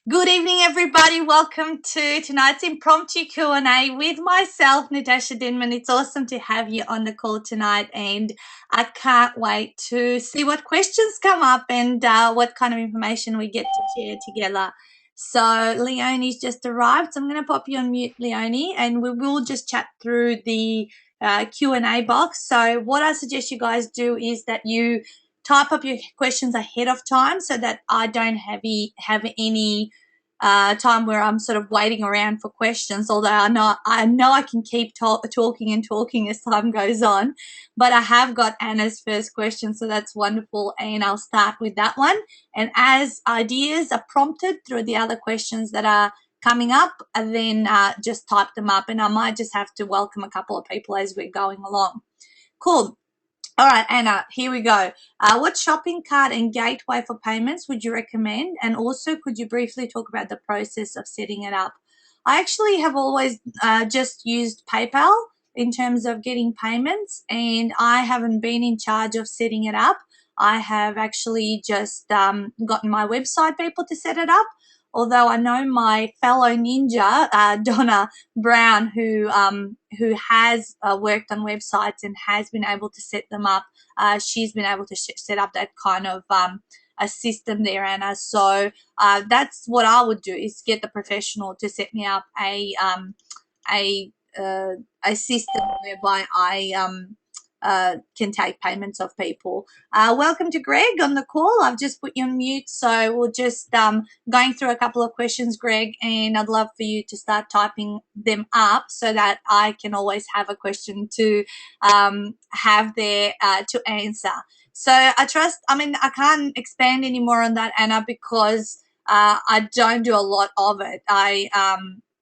Good evening, everybody. Welcome to tonight's impromptu Q&A with myself, Natasa Denman. It's awesome to have you on the call tonight, and I can't wait to see what questions come up and what kind of information we get to share together. So Leonie's just arrived, so I'm going to pop you on mute, Leonie, and we will just chat through the Q&A box. So what I suggest you guys do is that you type up your questions ahead of time so that I don't have any time where I'm sort of waiting around for questions, although I know I can keep talking and talking as time goes on. But I have got Anna's first question, so that's wonderful, and I'll start with that one. And as ideas are prompted through the other questions that are coming up, and then just type them up, and I might just have to welcome a couple of people as we're going along. Cool. All right, Anna, here we go. What shopping cart and gateway for payments would you recommend? And also, could you briefly talk about the process of setting it up? I actually have always just used PayPal in terms of getting payments, and I haven't been in charge of setting it up. I have actually just gotten my website people to set it up. Although I know my fellow ninja, Donna Brown, who has worked on websites and has been able to set them up. She's been able to set up that kind of a system there, Anna. So that's what I would do, is get the professional to set me up a system whereby I can take payments of people. Welcome to Greg on the call. I've just put you on mute, so we'll just going through a couple of questions, Greg, and I'd love for you to start typing them up so that I can always have a question to have there to answer. So I can't expand any more on that, Anna, because I don't do a lot of it.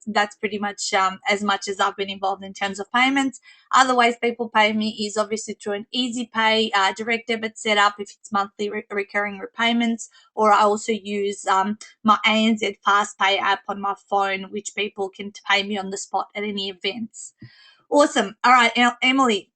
That's pretty much as much as I've been involved in terms of payments. Other ways people pay me is obviously through an easy pay direct debit setup if it's monthly recurring repayments, or I also use my ANZ Fast Pay app on my phone, which people can pay me on the spot at any events. Awesome. All right, Emily.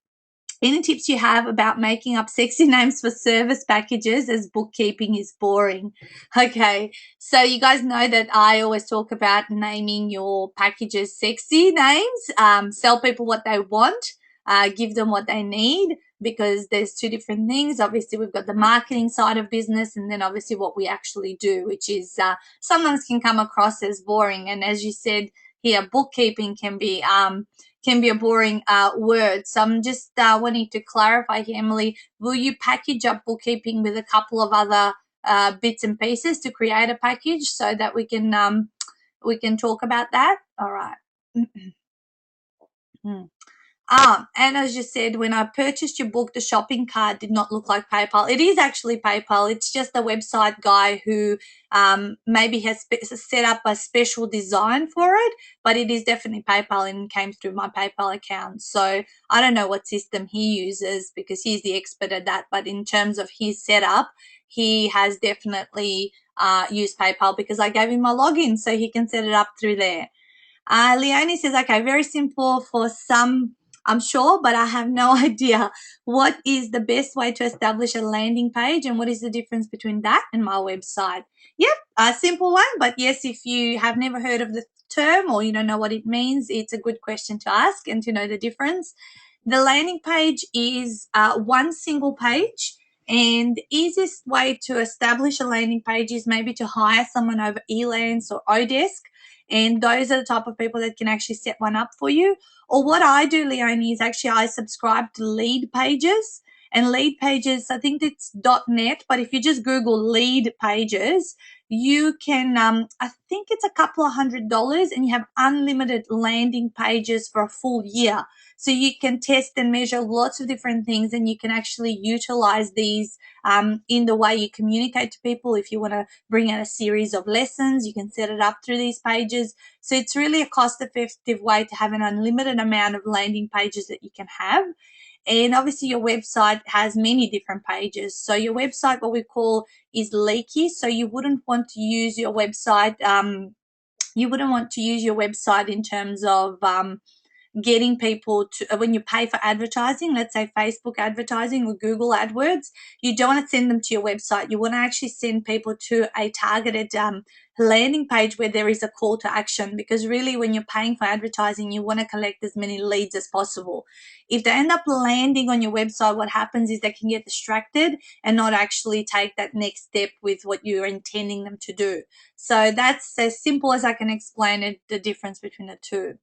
Any tips you have about making up sexy names for service packages, as bookkeeping is boring? Okay, so you guys know that I always talk about naming your packages sexy names. Sell people what they want, give them what they need, because there's two different things. Obviously, we've got the marketing side of business, and then obviously what we actually do, which is sometimes can come across as boring. And as you said here, bookkeeping can be a boring word. So I'm just wanting to clarify here, Emily, will you package up bookkeeping with a couple of other bits and pieces to create a package so that we can talk about that? All right. And as you said, when I purchased your book, the shopping cart did not look like PayPal. It is actually PayPal. It's just a website guy who maybe has set up a special design for it, but it is definitely PayPal and came through my PayPal account. So I don't know what system he uses because he's the expert at that. But in terms of his setup, he has definitely used PayPal because I gave him my login so he can set it up through there. Leonie says, okay, very simple for some, I'm sure, but I have no idea. What is the best way to establish a landing page, and what is the difference between that and my website? Yep, a simple one, but yes, if you have never heard of the term or you don't know what it means, it's a good question to ask and to know the difference. The landing page is one single page, and the easiest way to establish a landing page is maybe to hire someone over Elance or Odesk. And those are the type of people that can actually set one up for you. Or what I do, Leonie, is actually I subscribe to Lead Pages. And Lead Pages, I think it's .net, but if you just Google Lead Pages, you can, I think it's a couple of $100, and you have unlimited landing pages for a full year. So you can test and measure lots of different things, and you can actually utilize these in the way you communicate to people. If you want to bring out a series of lessons, you can set it up through these pages. So it's really a cost-effective way to have an unlimited amount of landing pages that you can have. And obviously your website has many different pages. So your website, what we call, is leaky. So you wouldn't want to use your website. You wouldn't want to use your website in terms of getting people to, when you pay for advertising, let's say Facebook advertising or Google AdWords, you don't want to send them to your website. You want to actually send people to a targeted landing page where there is a call to action, because really when you're paying for advertising, you want to collect as many leads as possible. If they end up landing on your website, what happens is they can get distracted and not actually take that next step with what you're intending them to do. So that's as simple as I can explain it, the difference between the two.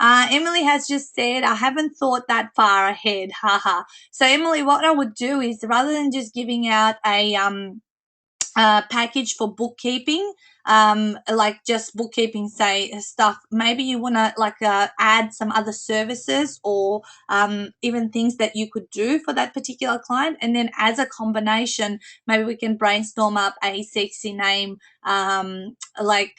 Emily has just said, I haven't thought that far ahead. Haha. So Emily, what I would do is, rather than just giving out a package for bookkeeping, like just bookkeeping, say, stuff, maybe you want to like add some other services or even things that you could do for that particular client, and then as a combination, maybe we can brainstorm up a sexy name, like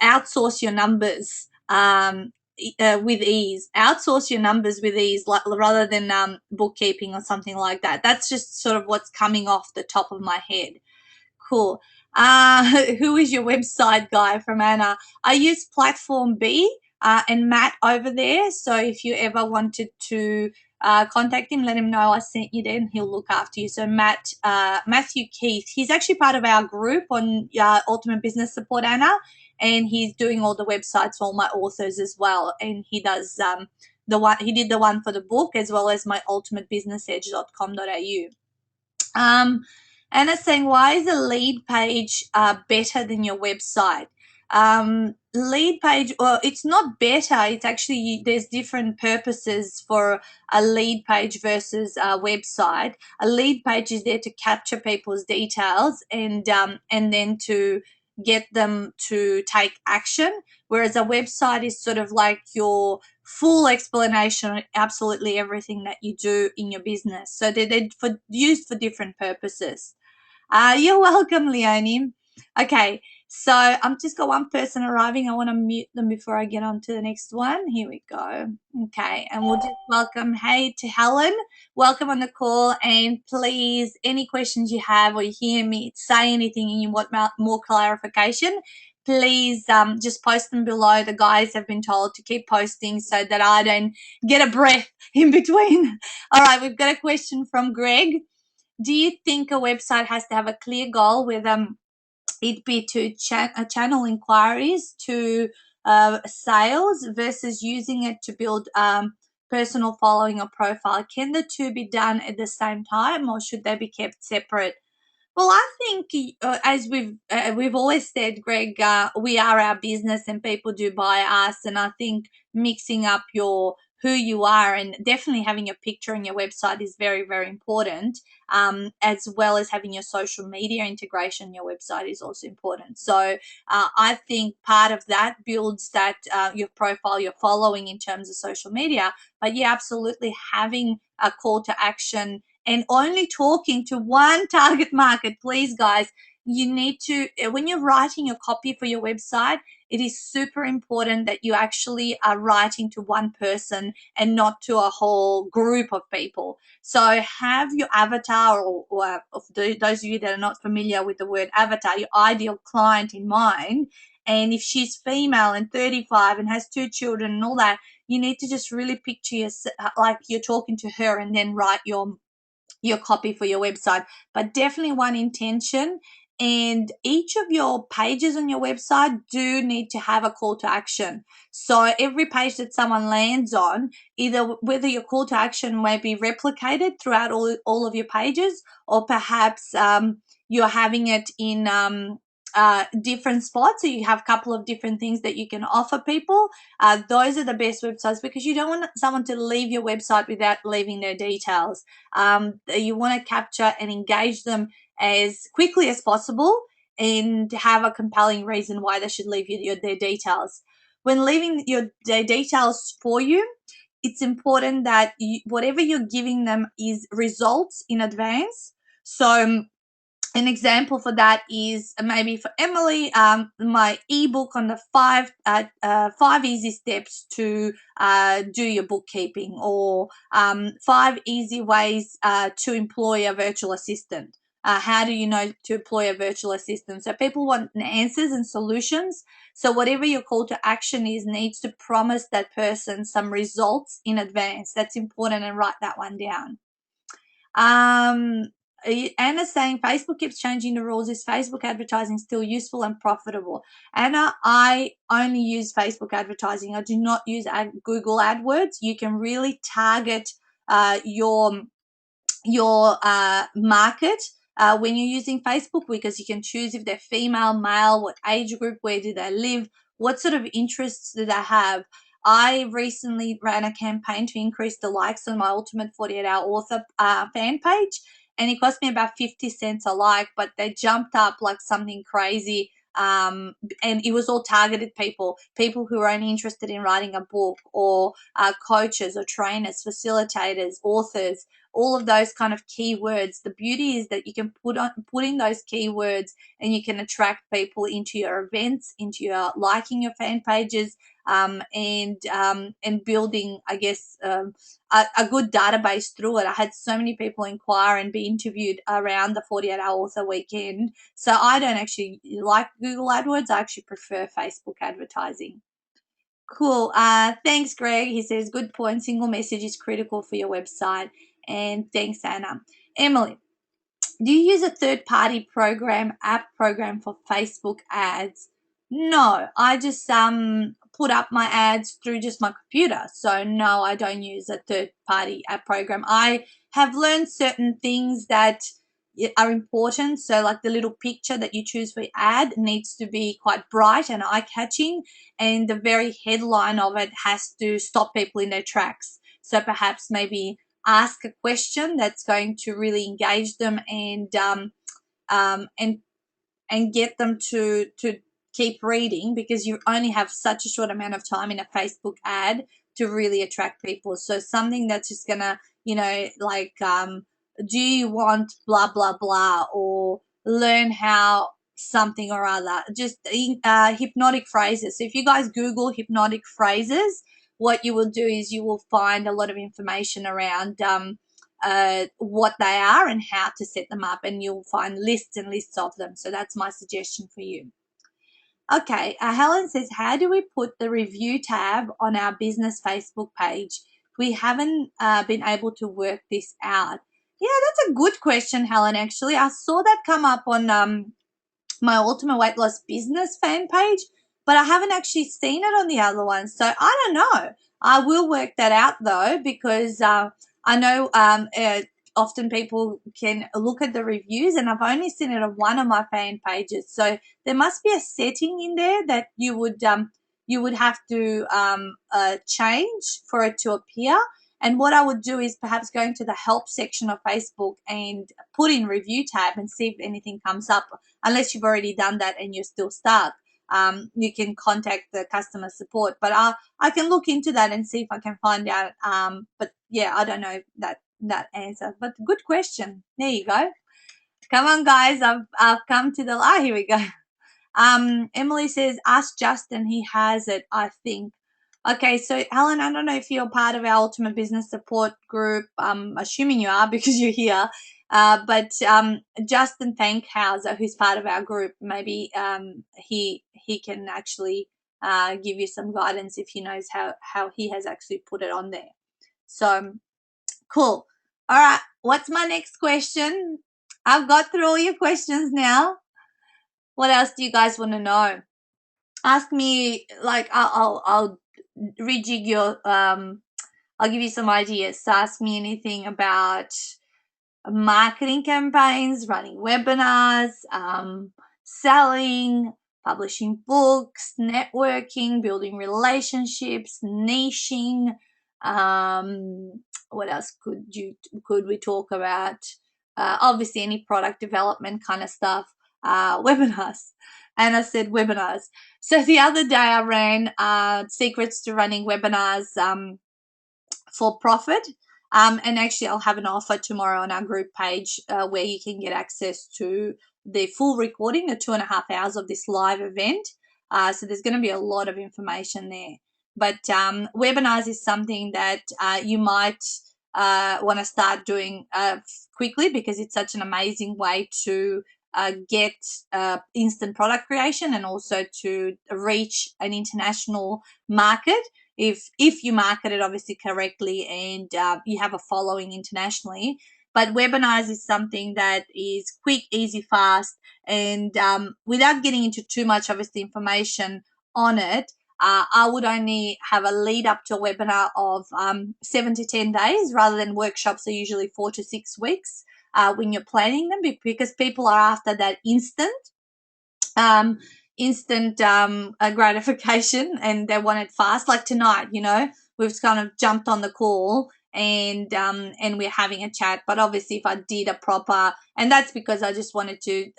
outsource your numbers with ease. Outsource your numbers with ease, like, rather than bookkeeping or something like that. That's just sort of what's coming off the top of my head. Cool. Who is your website guy from Anna? I use Platform B and Matt over there. So if you ever wanted to contact him, let him know I sent you there and he'll look after you. So Matthew Keith, he's actually part of our group on Ultimate Business Support, Anna, and he's doing all the websites for all my authors as well. And he does he did the one for the book as well as my ultimatebusinessedge.com.au. Anna's saying, why is a lead page better than your website? Lead page, well, it's not better. It's actually, there's different purposes for a lead page versus a website. A lead page is there to capture people's details and then to get them to take action, whereas a website is sort of like your full explanation on absolutely everything that you do in your business. So they're used for different purposes. You're welcome, Leonie. Okay, so I'm just got one person arriving. I want to mute them before I get on to the next one. Here we go. Okay, and we'll just welcome, hey, to Helen. Welcome on the call, and please, any questions you have or you hear me say anything and you want more clarification, please just post them below. The guys have been told to keep posting so that I don't get a breath in between. All right, we've got a question from Greg. Do you think a website has to have a clear goal with it be to channel inquiries to sales versus using it to build personal following or profile? Can the two be done at the same time, or should they be kept separate? Well, I think as we've always said, Greg, we are our business and people do buy us, and I think mixing up who you are and definitely having your picture on your website is very, very important, as well as having your social media integration on your website is also important. So I think part of that builds that your profile, your following in terms of social media, but yeah, absolutely having a call to action and only talking to one target market. Please, guys, you need to, when you're writing your copy for your website, it is super important that you actually are writing to one person and not to a whole group of people. So have your avatar, or those of you that are not familiar with the word avatar, your ideal client in mind. And if she's female and 35 and has 2 children and all that, you need to just really picture like you're talking to her and then write your copy for your website, but definitely one intention. And each of your pages on your website do need to have a call to action. So every page that someone lands on, either whether your call to action may be replicated throughout all of your pages, or perhaps you're having it in different spots. So you have a couple of different things that you can offer people. Those are the best websites, because you don't want someone to leave your website without leaving their details. You want to capture and engage them as quickly as possible and have a compelling reason why they should leave you their details. When leaving their details for you, it's important that whatever you're giving them is results in advance. So an example for that is maybe for Emily, my ebook on the five easy steps to do your bookkeeping, or 5 easy ways to employ a virtual assistant. How do you know to employ a virtual assistant? So people want answers and solutions. So whatever your call to action is needs to promise that person some results in advance. That's important, and write that one down. Anna's saying Facebook keeps changing the rules. Is Facebook advertising still useful and profitable? Anna, I only use Facebook advertising. I do not use Google AdWords. You can really target your market when you're using Facebook, because you can choose if they're female, male, what age group, where do they live, what sort of interests do they have. I recently ran a campaign to increase the likes on my Ultimate 48-Hour Author fan page, and it cost me about 50 cents a like, but they jumped up like something crazy. And it was all targeted people who are only interested in writing a book, or coaches or trainers, facilitators, authors, all of those kind of keywords. The beauty is that you can put in those keywords, and you can attract people into your events, into your liking your fan pages, and building, I guess, a good database through it. I had so many people inquire and be interviewed around the 48-Hour Author weekend. So I don't actually like Google AdWords. I actually prefer Facebook advertising. Cool. Thanks, Greg. He says, good point. Single message is critical for your website. And thanks, Anna. Emily, do you use a third-party app program for Facebook ads? No, I just put up my ads through just my computer. So no, I don't use a third-party app program. I have learned certain things that are important. So like the little picture that you choose for your ad needs to be quite bright and eye-catching, and the very headline of it has to stop people in their tracks. So perhaps maybe ask a question that's going to really engage them, and get them to keep reading, because you only have such a short amount of time in a Facebook ad to really attract people. So something that's just gonna, like, do you want blah blah blah, or learn how something or other, just hypnotic phrases. So if you guys Google hypnotic phrases, what you will do is you will find a lot of information around what they are and how to set them up, and you'll find lists and lists of them. So that's my suggestion for you. Okay, Helen says, how do we put the review tab on our business Facebook page? We haven't been able to work this out. Yeah, that's a good question, Helen. Actually, I saw that come up on my Ultimate Weight Loss Business fan page, but I haven't actually seen it on the other ones. So I don't know. I will work that out though, because I know often people can look at the reviews, and I've only seen it on one of my fan pages. So there must be a setting in there that you would have to change for it to appear. And what I would do is perhaps go into the help section of Facebook and put in review tab and see if anything comes up. Unless you've already done that and you're still stuck, you can contact the customer support. But I can look into that and see if I can find out. But yeah, I don't know that answer. But good question. There you go. Come on, guys. I've come to the here we go. Emily says, ask Justin. He has it, I think. Okay, so Helen, I don't know if you're part of our Ultimate Business Support group. I'm assuming you are because you're here. But Justin Fankhauser, who's part of our group, maybe he can actually give you some guidance if he knows how he has actually put it on there. So cool. All right, what's my next question? I've got through all your questions now. What else do you guys want to know? Ask me, like, I'll rejig your I'll give you some ideas. So ask me anything about marketing campaigns, running webinars, selling, publishing books, networking, building relationships, niching. What else could we talk about? Obviously any product development kind of stuff. Webinars. And I said webinars. So the other day I ran secrets to running webinars for profit. And actually I'll have an offer tomorrow on our group page where you can get access to the full recording, the 2.5 hours of this live event. So there's going to be a lot of information there. But webinars is something that you might want to start doing quickly, because it's such an amazing way to get instant product creation and also to reach an international market if you market it obviously correctly and you have a following internationally. But webinars is something that is quick, easy, fast, and without getting into too much obviously information on it, I would only have a lead up to a webinar of 7 to 10 days, rather than workshops are usually 4 to 6 weeks when you're planning them, because people are after that um, instant gratification, and they want it fast. Like tonight, we've kind of jumped on the call and we're having a chat. But obviously, if I did a proper, and that's because I just wanted to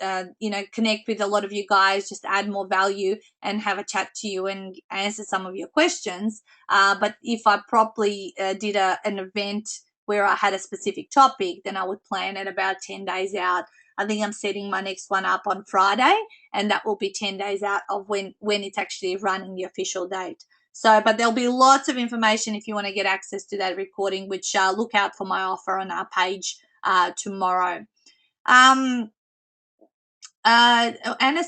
connect with a lot of you guys, just add more value and have a chat to you and answer some of your questions. But if I properly did an event where I had a specific topic, then I would plan it about 10 days out. I think I'm setting my next one up on Friday, and that will be 10 days out of when it's actually running, the official date. So, but there'll be lots of information if you want to get access to that recording, which look out for my offer on our page tomorrow. Anna's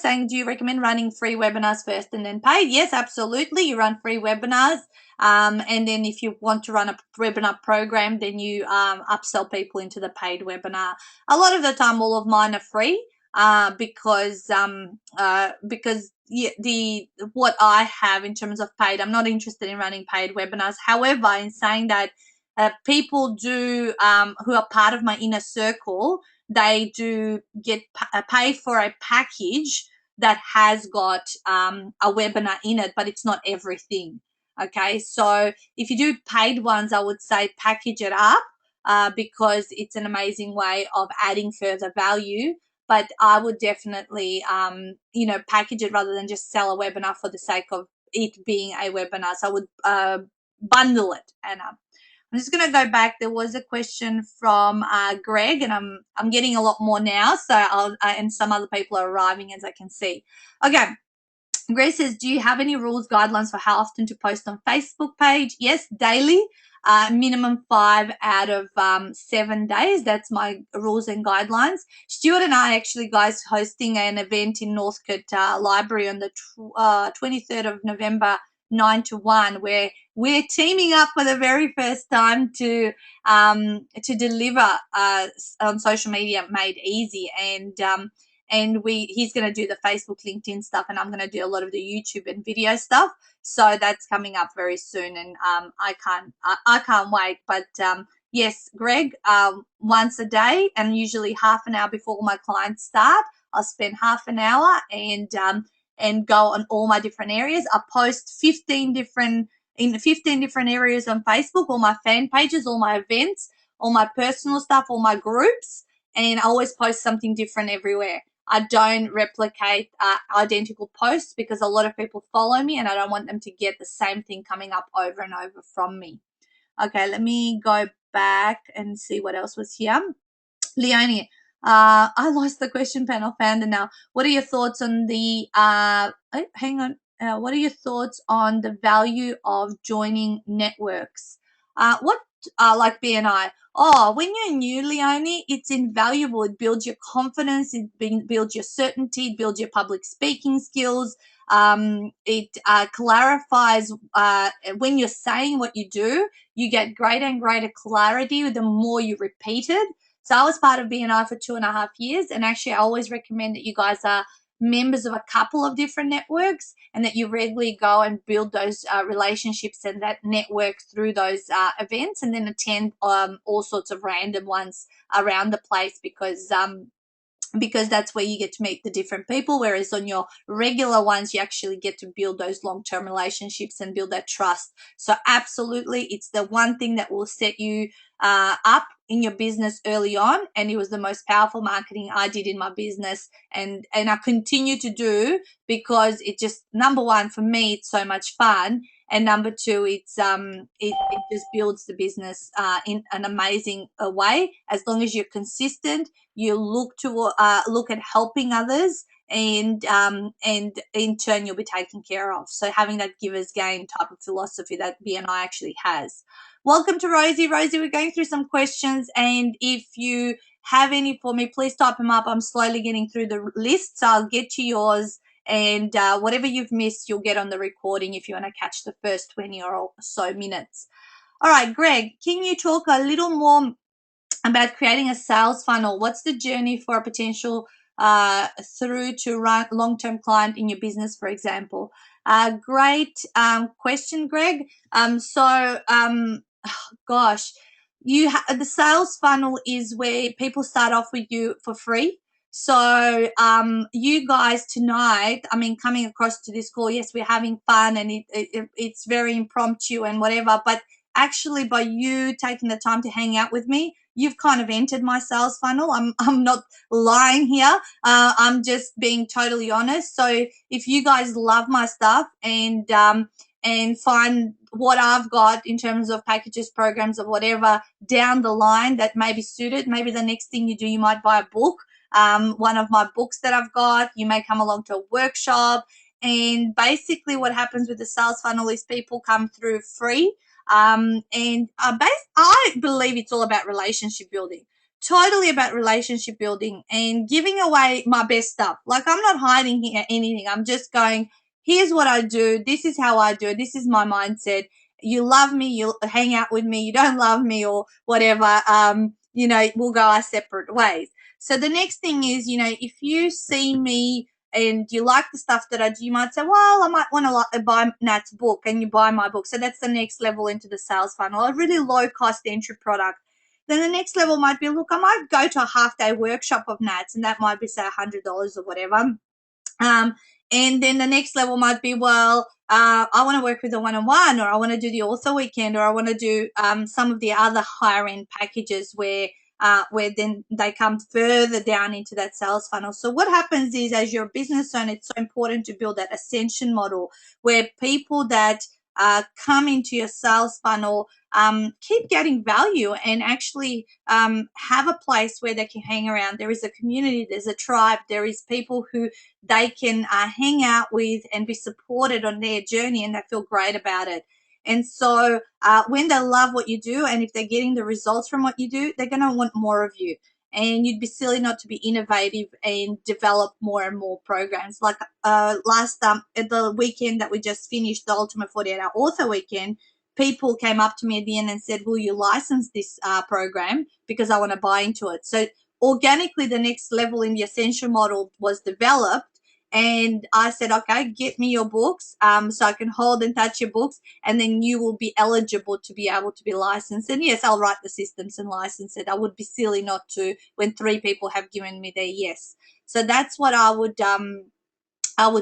saying, do you recommend running free webinars first and then paid? Yes, absolutely. You run free webinars. And then if you want to run a webinar program, then you upsell people into the paid webinar. A lot of the time, all of mine are free because what I have in terms of paid, I'm not interested in running paid webinars. However, in saying that, people do who are part of my inner circle, they do get pay for a package that has got a webinar in it, but it's not everything. Okay, so if you do paid ones, I would say package it up because it's an amazing way of adding further value. But I would definitely, package it rather than just sell a webinar for the sake of it being a webinar. So I would bundle it, Anna. I'm just going to go back. There was a question from Greg, and I'm getting a lot more now. So and some other people are arriving, as I can see. Okay. Greg says, do you have any rules, guidelines for how often to post on Facebook page? Yes, daily, minimum 5 out of 7 days. That's my rules and guidelines. Stuart and I actually, guys, hosting an event in Northcote Library on the 23rd of November, 9 to 1, where we're teaming up for the very first time to deliver on social media made easy, and he's going to do the Facebook, LinkedIn stuff, and I'm going to do a lot of the YouTube and video stuff. So that's coming up very soon, and I can't wait. But yes, Greg, once a day, and usually half an hour before my clients start, I'll spend half an hour and go on all my different areas. I post 15 different areas on Facebook, all my fan pages, all my events, all my personal stuff, all my groups, and I always post something different everywhere. I don't replicate identical posts because a lot of people follow me and I don't want them to get the same thing coming up over and over from me. Okay, let me go back and see what else was here. Leonie, I lost the question panel, found it now. What are your thoughts on the, hang on. What are your thoughts on the value of joining networks? What, like BNI? Oh, when you're new, Leonie, it's invaluable. It builds your confidence. It builds your certainty. It builds your public speaking skills. It clarifies when you're saying what you do, you get greater and greater clarity the more you repeat it. So I was part of BNI for 2.5 years, and actually I always recommend that you guys are members of a couple of different networks and that you regularly go and build those relationships and that network through those events, and then attend all sorts of random ones around the place because that's where you get to meet the different people, whereas on your regular ones you actually get to build those long-term relationships and build that trust. So absolutely, it's the one thing that will set you up in your business early on, and it was the most powerful marketing I did in my business, and I continue to do, because it just, number one, for me it's so much fun, and number two, it's it just builds the business in an amazing way. As long as you're consistent, you look at helping others, and in turn you'll be taken care of. So having that givers gain type of philosophy that BNI actually has. Welcome to Rosie. Rosie, we're going through some questions, and if you have any for me, please type them up. I'm slowly getting through the list, so I'll get to yours, and whatever you've missed, you'll get on the recording if you want to catch the first 20 or so minutes. All right, Greg, can you talk a little more about creating a sales funnel? What's the journey for a potential through to long-term client in your business, for example? Great question, Greg. Gosh, the sales funnel is where people start off with you for free. So you guys tonight, I mean, coming across to this call, yes, we're having fun and it's very impromptu and whatever, but actually by you taking the time to hang out with me, you've kind of entered my sales funnel. I'm not lying here. I'm just being totally honest. So if you guys love my stuff and find what I've got in terms of packages, programs, or whatever down the line that may be suited, maybe the next thing you do, you might buy a book. One of my books that I've got, you may come along to a workshop. And basically what happens with the sales funnel is people come through free. I believe it's all about relationship building. Totally about relationship building and giving away my best stuff. Like, I'm not hiding here anything. I'm just going, here's what I do. This is how I do it. This is my mindset. You love me, you hang out with me. You don't love me or whatever. We'll go our separate ways. So the next thing is, if you see me and you like the stuff that I do, you might say, well, I might want to buy Nat's book, and you buy my book. So that's the next level into the sales funnel, a really low cost entry product. Then the next level might be, look, I might go to a half day workshop of Nat's, and that might be, say, $100 or whatever. And then the next level might be, well, I want to work with a one-on-one, or I want to do the author weekend, or I want to do some of the other higher end packages where then they come further down into that sales funnel. So what happens is, as your business owner, it's so important to build that ascension model where people that come into your sales funnel keep getting value and actually have a place where they can hang around. There is a community, there's a tribe, there is people who they can hang out with and be supported on their journey, and they feel great about it. And so when they love what you do, and if they're getting the results from what you do, they're going to want more of you. And you'd be silly not to be innovative and develop more and more programs. Like last at the weekend that we just finished, the Ultimate 48-Hour Author Weekend, people came up to me at the end and said, will you license this program, because I want to buy into it. So organically, the next level in the Essential model was developed. And I said, okay, get me your books so I can hold and touch your books, and then you will be eligible to be able to be licensed. And yes, I'll write the systems and license it. I would be silly not to when 3 people have given me their yes. So that's what I would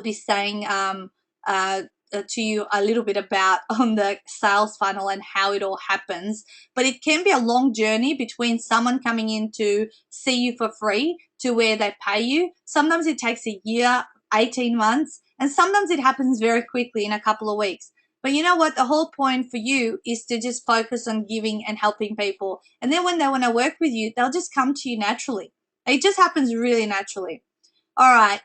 be saying to you a little bit about on the sales funnel and how it all happens. But it can be a long journey between someone coming in to see you for free to where they pay you. Sometimes it takes a year, 18 months, and sometimes it happens very quickly in a couple of weeks. But you know what? The whole point for you is to just focus on giving and helping people. And then when they want to work with you, they'll just come to you naturally. It just happens really naturally. All right.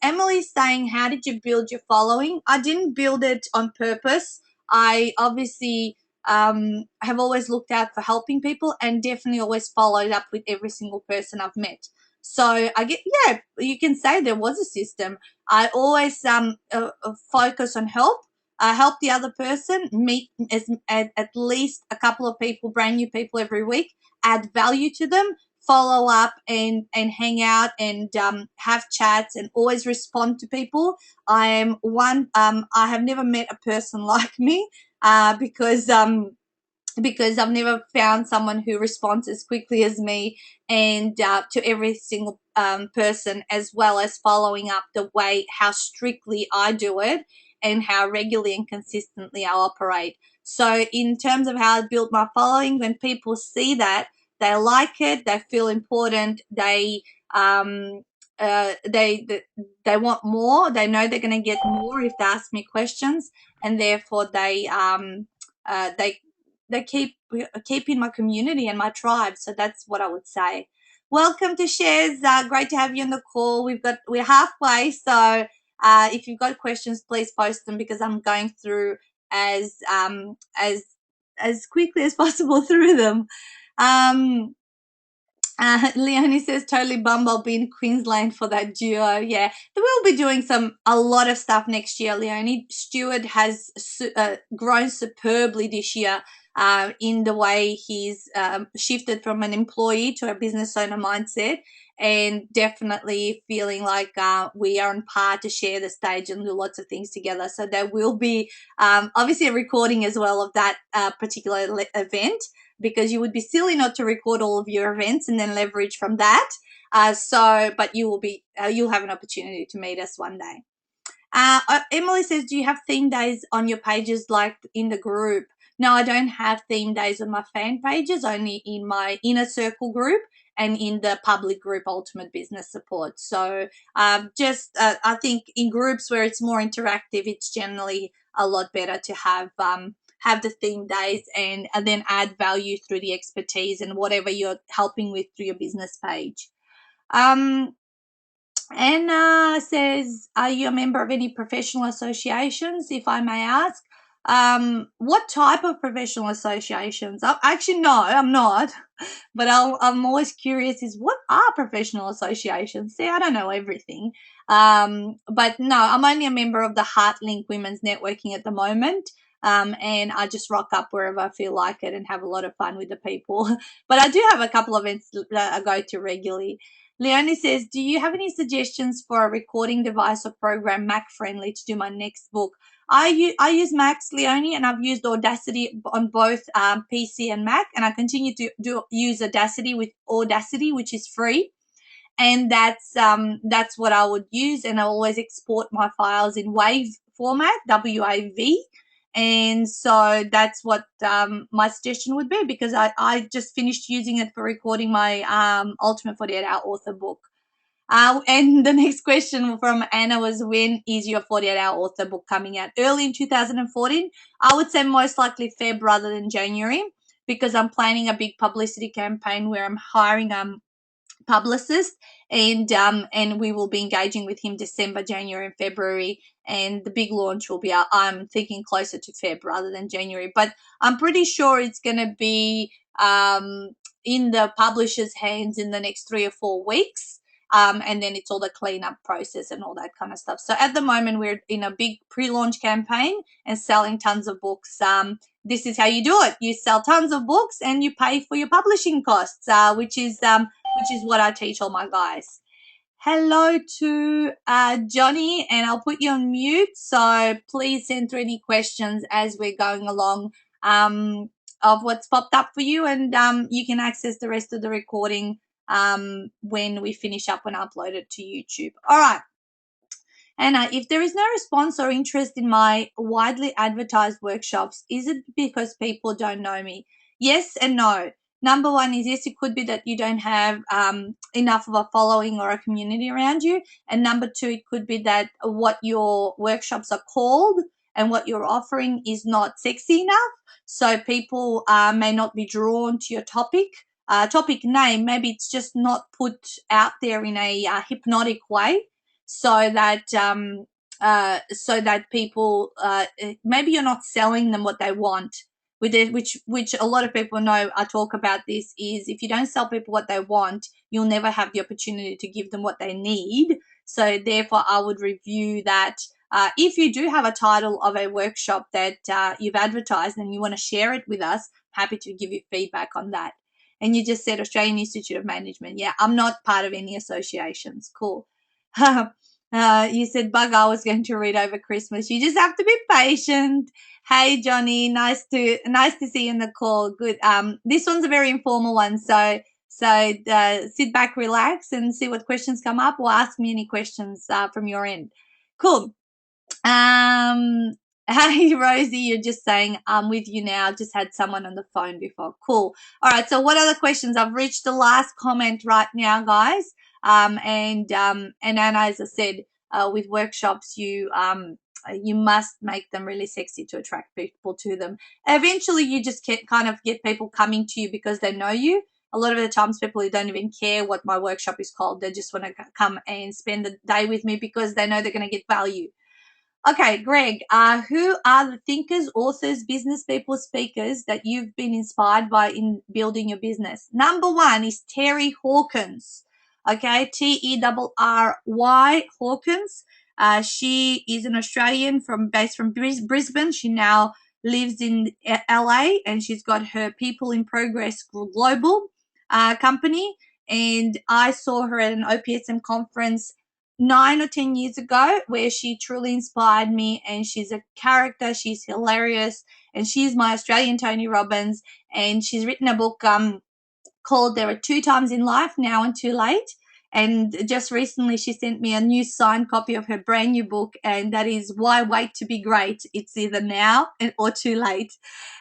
Emily's saying, how did you build your following? I didn't build it on purpose. I obviously have always looked out for helping people, and definitely always followed up with every single person I've met. So you can say there was a system. I always focus on help the other person, meet at least a couple of people, brand new people every week, add value to them, follow up and hang out and have chats and always respond to people. I am one. I have never met a person like me because I've never found someone who responds as quickly as me, and to every single person, as well as following up the way how strictly I do it and how regularly and consistently I operate. So in terms of how I built my following, when people see that, they like it, they feel important, they they want more, they know they're going to get more if they ask me questions, and therefore they keep in my community and my tribe. So that's what I would say. Welcome to Shares. Great to have you on the call. We're halfway, so if you've got questions, please post them because I'm going through as quickly as possible through them. Leonie says totally bummed I'll be in Queensland for that duo. Yeah, they will be doing a lot of stuff next year. Leonie Stewart has grown superbly this year in the way he's shifted from an employee to a business owner mindset, and definitely feeling like we are on par to share the stage and do lots of things together. So there will be obviously a recording as well of that particular event, because you would be silly not to record all of your events and then leverage from that. But you'll have an opportunity to meet us one day. Emily says, do you have theme days on your pages like in the group? No, I don't have theme days on my fan pages, only in my inner circle group and in the public group, Ultimate Business Support. So I think in groups where it's more interactive, it's generally a lot better to have the theme days and then add value through the expertise and whatever you're helping with through your business page. Anna says, are you a member of any professional associations, if I may ask? What type of professional associations? Actually, no, I'm not. But I'm always curious is what are professional associations? See, I don't know everything. But no, I'm only a member of the HeartLink Women's Networking at the moment. And I just rock up wherever I feel like it and have a lot of fun with the people. But I do have a couple of events that I go to regularly. Leonie says, do you have any suggestions for a recording device or program Mac friendly to do my next book? I use Macs, Leonie, and I've used Audacity on both PC and Mac, and I continue to use Audacity, which is free, and that's what I would use. And I always export my files in WAV format, WAV, and so that's what my suggestion would be, because I just finished using it for recording my Ultimate 48-Hour Author book. And the next question from Anna was, when is your 48-Hour Author book coming out? Early in 2014. I would say most likely Feb rather than January, because I'm planning a big publicity campaign where I'm hiring publicist, and we will be engaging with him December, January, and February, and the big launch will be out. I'm thinking closer to Feb rather than January, but I'm pretty sure it's going to be in the publisher's hands in the next 3 or 4 weeks. And then it's all the cleanup process and all that kind of stuff. So at the moment, we're in a big pre-launch campaign and selling tons of books. This is how you do it. You sell tons of books and you pay for your publishing costs, which is what I teach all my guys. Hello to Johnny, and I'll put you on mute, so please send through any questions as we're going along of what's popped up for you, and you can access the rest of the recording when we finish up and upload it to YouTube. All right. Anna, if there is no response or interest in my widely advertised workshops, is it because people don't know me? Yes and no. Number one is, yes, it could be that you don't have enough of a following or a community around you. And number two, it could be that what your workshops are called and what you're offering is not sexy enough. So people may not be drawn to your topic name. Maybe it's just not put out there in a hypnotic way, so that people maybe you're not selling them what they want. With it, which a lot of people know, I talk about this, is if you don't sell people what they want, you'll never have the opportunity to give them what they need. So therefore, I would review that. If you do have a title of a workshop that you've advertised and you want to share it with us, happy to give you feedback on that. And you just said Australian Institute of Management. Yeah, I'm not part of any associations. Cool. You said, Bug, I was going to read over Christmas. You just have to be patient. Hey, Johnny, nice to see you in the call. Good. This one's a very informal one, so sit back, relax, and see what questions come up, or ask me any questions from your end. Cool. Hey, Rosie, you're just saying, I'm with you now. Just had someone on the phone before. Cool. All right, so what other questions? I've reached the last comment right now, guys. And Anna, as I said, with workshops, you must make them really sexy to attract people to them. Eventually, you just kind of get people coming to you because they know you, a lot of the times people who don't even care what my workshop is called, they just want to come and spend the day with me because they know they're going to get value. Okay, Greg, who are the thinkers, authors, business people, speakers that you've been inspired by in building your business? Number one is Terry Hawkins. Okay, Terry Hawkins. She is an Australian based from Brisbane. She now lives in LA, and she's got her People in Progress Global company. And I saw her at an OPSM conference 9 or 10 years ago, where she truly inspired me, and she's a character. She's hilarious, and she's my Australian Tony Robbins, and she's written a book called There Are Two Times in Life, Now and Too Late. And just recently she sent me a new signed copy of her brand new book, and that is Why Wait to Be Great. It's either now or too late.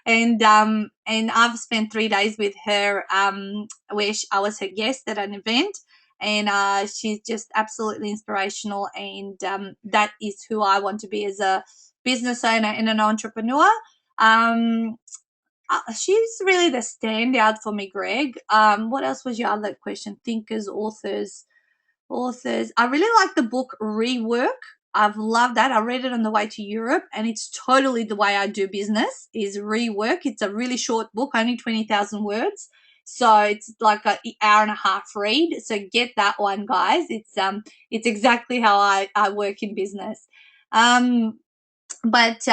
And I've spent 3 days with her where I was her guest at an event, and she's just absolutely inspirational, and that is who I want to be as a business owner and an entrepreneur. She's really the standout for me, Greg. What else was your other question? Thinkers, authors. I really like the book Rework. I've loved that. I read it on the way to Europe, and it's totally the way I do business is Rework. It's a really short book, only 20,000 words. So it's like an hour and a half read. So get that one, guys. It's exactly how I work in business. But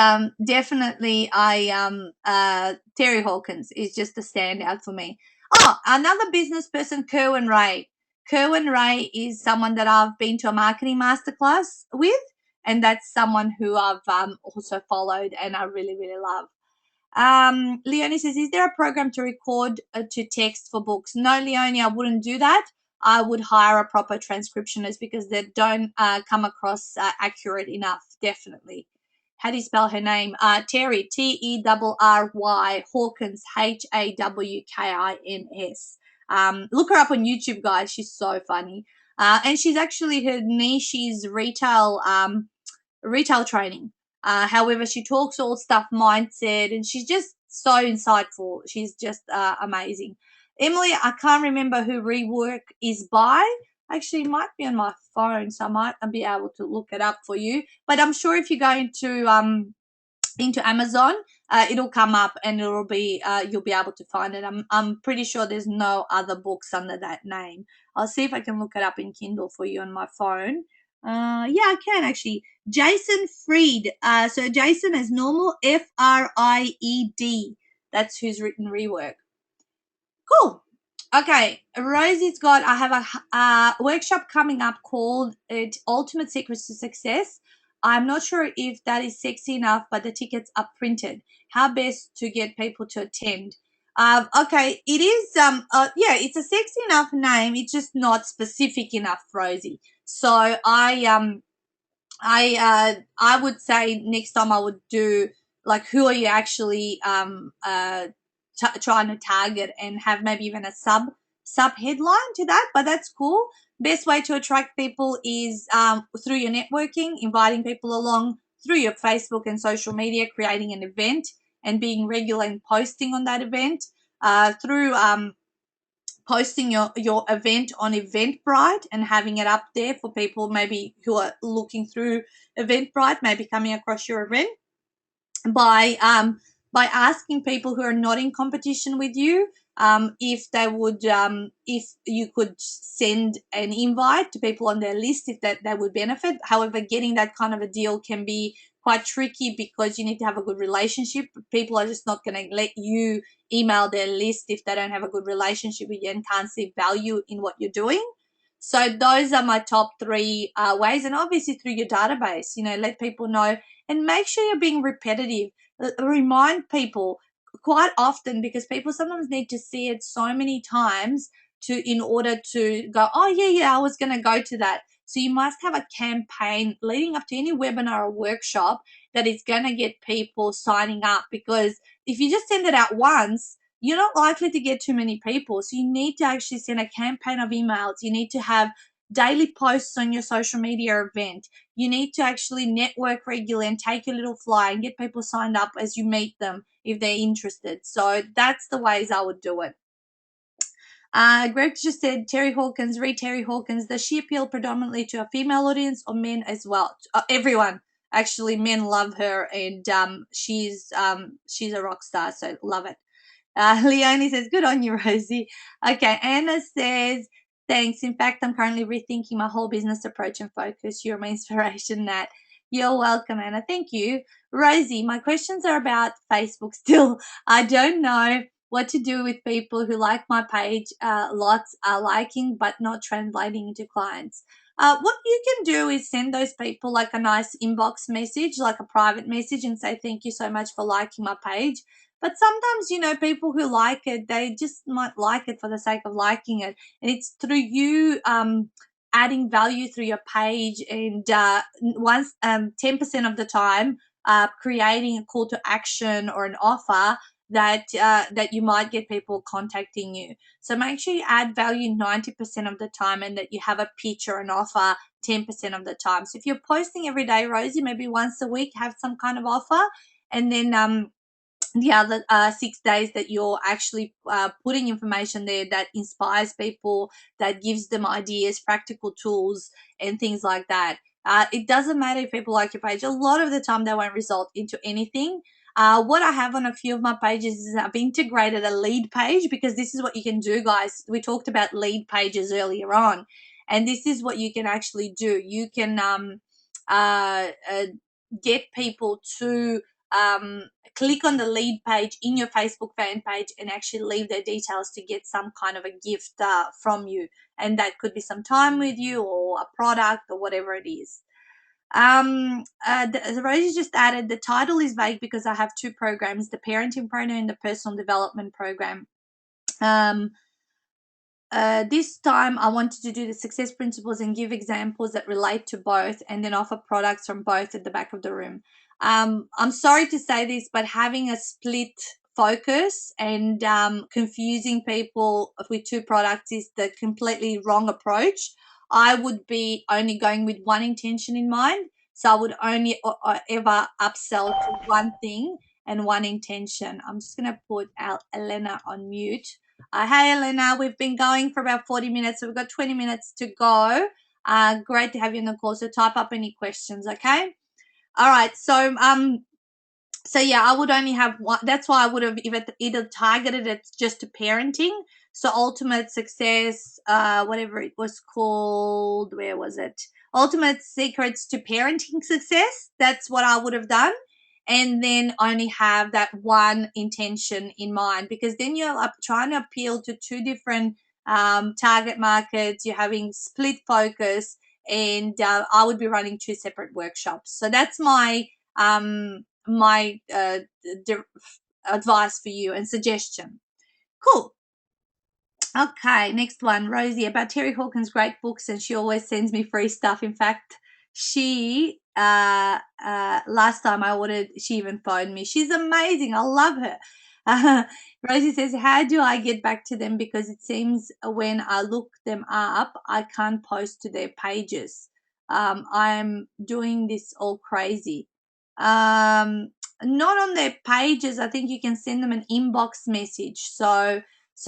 definitely Terry Hawkins is just a standout for me. Oh, another business person, Kerwin Ray. Kerwin Ray is someone that I've been to a marketing masterclass with, and that's someone who I've also followed and I really, really love. Leonie says, is there a program to record to text for books? No, Leonie, I wouldn't do that. I would hire a proper transcriptionist because they don't come across accurate enough, definitely. How do you spell her name? Terry, Terry, Hawkins, Hawkins. Look her up on YouTube, guys. She's so funny. And she's actually, her niche is retail training. However, she talks all stuff mindset, and she's just so insightful. She's just amazing. Emily, I can't remember who Rework is by. Actually, it might be on my phone, so I might be able to look it up for you. But I'm sure if you go into Amazon, it'll come up, and it'll be you'll be able to find it. I'm pretty sure there's no other books under that name. I'll see if I can look it up in Kindle for you on my phone. Yeah, I can actually. Jason Fried. So Jason is normal, Fried. That's who's written Rework. Cool. Okay, Rosie's got, I have a workshop coming up called Ultimate Secrets to Success. I'm not sure if that is sexy enough, but the tickets are printed. How best to get people to attend? Okay, it is, yeah, it's a sexy enough name. It's just not specific enough, Rosie. So I would say next time I would do like, who are you actually trying to target, and have maybe even a sub headline to that. But that's cool. Best way to attract people is through your networking, inviting people along through your Facebook and social media, creating an event and being regular and posting on that event, through posting your event on Eventbrite and having it up there for people maybe who are looking through Eventbrite, maybe coming across your event, by asking people who are not in competition with you if they would if you could send an invite to people on their list, if that would benefit. However, getting that kind of a deal can be quite tricky because you need to have a good relationship. People are just not going to let you email their list if they don't have a good relationship with you and can't see value in what you're doing. So those are my top three ways. And obviously through your database, let people know, and make sure you're being repetitive. Remind people quite often, because people sometimes need to see it so many times in order to go, oh yeah, I was going to go to that. So you must have a campaign leading up to any webinar or workshop that is going to get people signing up, because if you just send it out once, you're not likely to get too many people. So you need to actually send a campaign of emails. You need to have daily posts on your social media event. You need to actually network regularly and take your little flyer and get people signed up as you meet them if they're interested. So that's the ways I would do it. Greg just said Terry Hawkins, read Terry Hawkins. Does she appeal predominantly to a female audience or men as well? Everyone. Actually, men love her, and she's a rock star, so love it. Leonie says, good on you, Rosie. Okay, Anna says, thanks. In fact, I'm currently rethinking my whole business approach and focus. You're my inspiration, Nat. You're welcome, Anna. Thank you. Rosie, my questions are about Facebook still. I don't know what to do with people who like my page. Lots are liking but not translating into clients. What you can do is send those people like a nice inbox message, like a private message, and say, thank you so much for liking my page. But sometimes, people who like it, they just might like it for the sake of liking it. And it's through you adding value through your page and once 10% of the time creating a call to action or an offer that you might get people contacting you. So make sure you add value 90% of the time and that you have a pitch or an offer 10% of the time. So if you're posting every day, Rosie, maybe once a week, have some kind of offer, and then the other 6 days that you're actually putting information there that inspires people, that gives them ideas, practical tools, and things like that. It doesn't matter if people like your page. A lot of the time, they won't result into anything. What I have on a few of my pages is I've integrated a lead page, because this is what you can do, guys. We talked about lead pages earlier on, and this is what you can actually do. You can get people to click on the lead page in your Facebook fan page and actually leave their details to get some kind of a gift from you. And that could be some time with you or a product or whatever it is. Rosie just added, the title is vague because I have two programs, the parenting program and the personal development program. This time I wanted to do the success principles and give examples that relate to both, and then offer products from both at the back of the room. I'm sorry to say this, but having a split focus and confusing people with two products is the completely wrong approach. I would be only going with one intention in mind. So I would only ever upsell to one thing and one intention. I'm just going to put Elena on mute. Hey, Elena, we've been going for about 40 minutes, so we've got 20 minutes to go. Great to have you on the call, so type up any questions, okay? All right, so yeah, I would only have one. That's why I would have either targeted it just to parenting. So ultimate success, whatever it was called, where was it? Ultimate secrets to parenting success. That's what I would have done. And then only have that one intention in mind, because then you're trying to appeal to two different target markets. You're having split focus, and I would be running two separate workshops. So that's my advice for you and suggestion. Cool. Okay, next one, Rosie, about Terry Hawkins' great books, and she always sends me free stuff. In fact, she last time I ordered, she even phoned me. She's amazing. I love her. Rosie says, how do I get back to them? Because it seems when I look them up, I can't post to their pages. I'm doing this all crazy. Not on their pages. I think you can send them an inbox message. So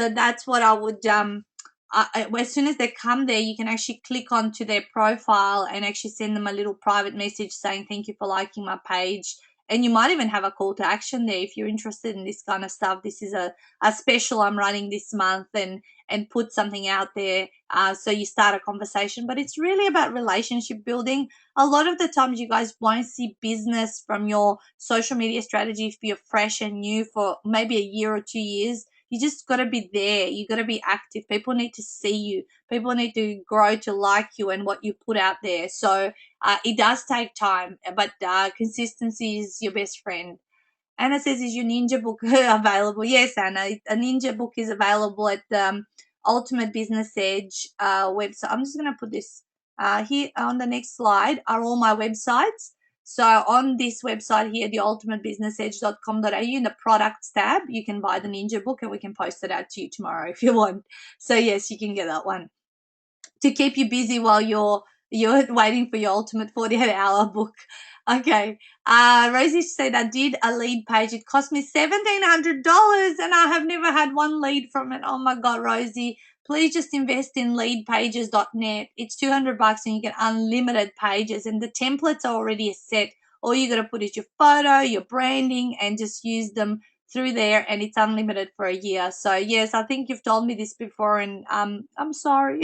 that's what I would as soon as they come there, you can actually click onto their profile and actually send them a little private message saying thank you for liking my page. And you might even have a call to action there if you're interested in this kind of stuff. This is a special I'm running this month, and put something out there so you start a conversation. But it's really about relationship building. A lot of the times you guys won't see business from your social media strategy if you're fresh and new for maybe a year or 2 years. You just got to be there. You got to be active. People need to see you. People need to grow to like you and what you put out there. So it does take time, but consistency is your best friend. Anna says, is your ninja book available? Yes, Anna. A ninja book is available at the Ultimate Business Edge website. I'm just going to put this here on the next slide are all my websites. So on this website here, the ultimatebusinessedge.com.au, in the products tab, you can buy the ninja book, and we can post it out to you tomorrow if you want. So yes, you can get that one to keep you busy while you're waiting for your ultimate 48-hour book. Okay. Rosie said, I did a lead page. It cost me $1,700 and I have never had one lead from it. Oh my God, Rosie. please just invest in leadpages.net. It's $200 and you get unlimited pages, and the templates are already set. All you got to put is your photo, your branding, and just use them through there, and it's unlimited for a year. So yes, I think you've told me this before, and I'm sorry.